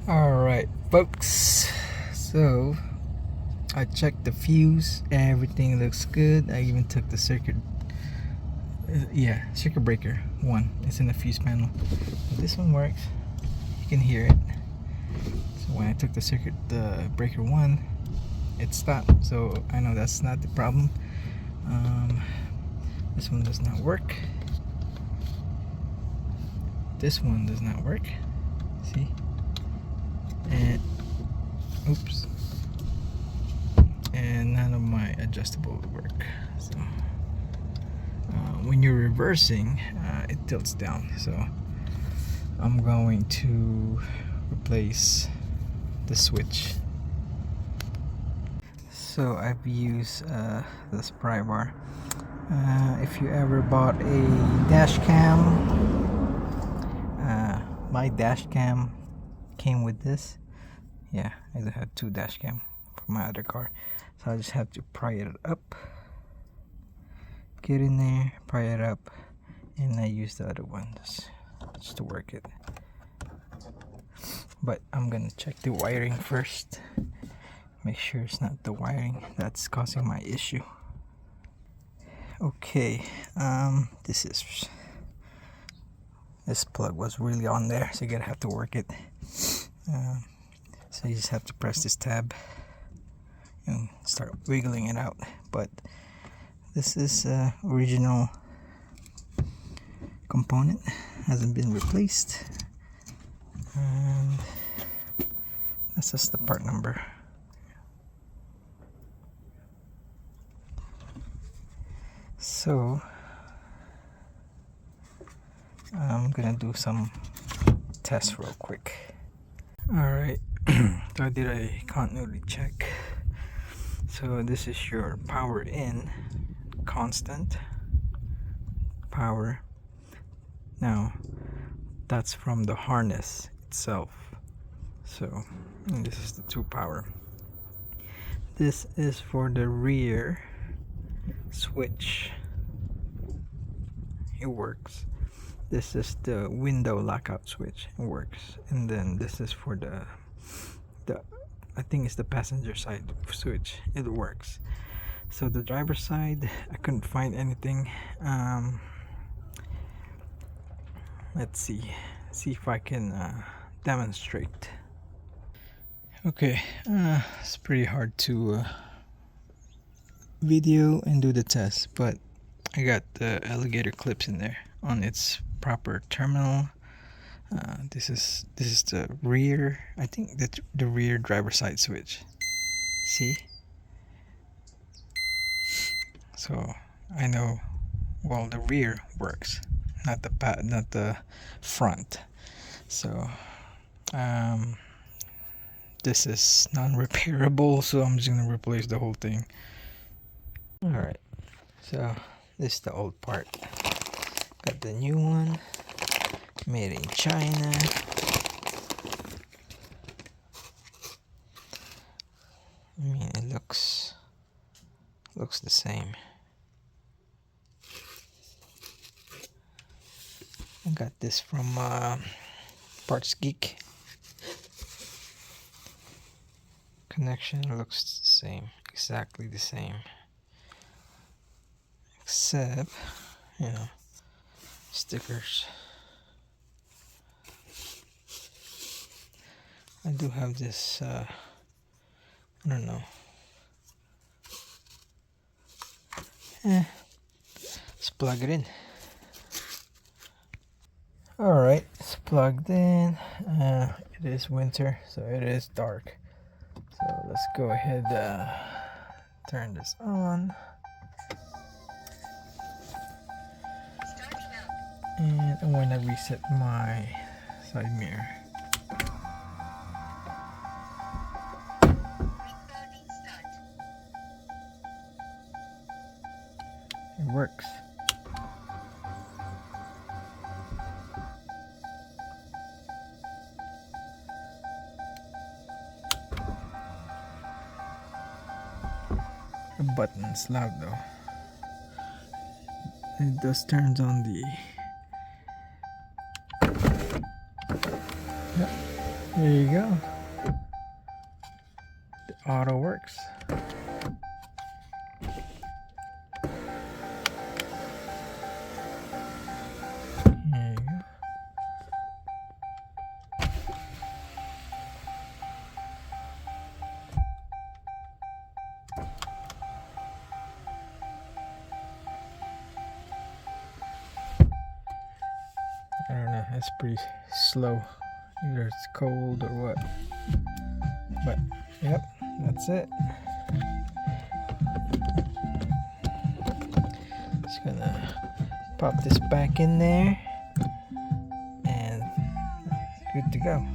Alright folks, so I checked the fuse, everything looks good. I even took the circuit breaker one, it's in the fuse panel. This one works, you can hear it. So when I took the circuit breaker one, it stopped, so I know that's not the problem. This one does not work, this one does not work, see, and oops, and none of my adjustable work. So when you're reversing, it tilts down, so I'm going to replace the switch. So I've used this pry bar. If you ever bought a dash cam, my dash cam came with this. Yeah, I had two dash cam for my other car, so I just have to pry it up, get in there, pry it up, and I use the other one just to work it. But I'm gonna check the wiring first, make sure it's not the wiring that's causing my issue. Okay, this plug was really on there, so you're gonna have to work it. So you just have to press this tab and start wiggling it out. But this is original component, hasn't been replaced, and that's just the part number. So I'm gonna do some tests real quick. Alright, so I did a continuity check. So this is your power in, constant power. Now that's from the harness itself. So this is the 2 power. This is for the rear switch. It works. This is the window lockout switch. It works. And then this is for the I think it's the passenger side switch. It works. So the driver's side, I couldn't find anything. Let's see if I can demonstrate. Okay, it's pretty hard to video and do the test, but I got the alligator clips in there on its proper terminal. This is the rear, I think that's the rear driver side switch. See? So I know, well, the rear works, not the front. So this is non-repairable, so I'm just gonna replace the whole thing. Alright, so this is the old part. Got the new one, made in China. I mean, it looks the same. I got this from Parts Geek. Connection looks the same, exactly the same, except, you know, stickers. I do have this, I don't know. Let's plug it in. Alright, it's plugged in. It is winter, so it is dark. So let's go ahead, turn this on. And I want to reset my side mirror. It works. The button's loud though. It just turns on the There you go. The auto works. There you go. I don't know, it's pretty slow. Either it's cold or what. But, yep, that's it. Just gonna pop this back in there and good to go.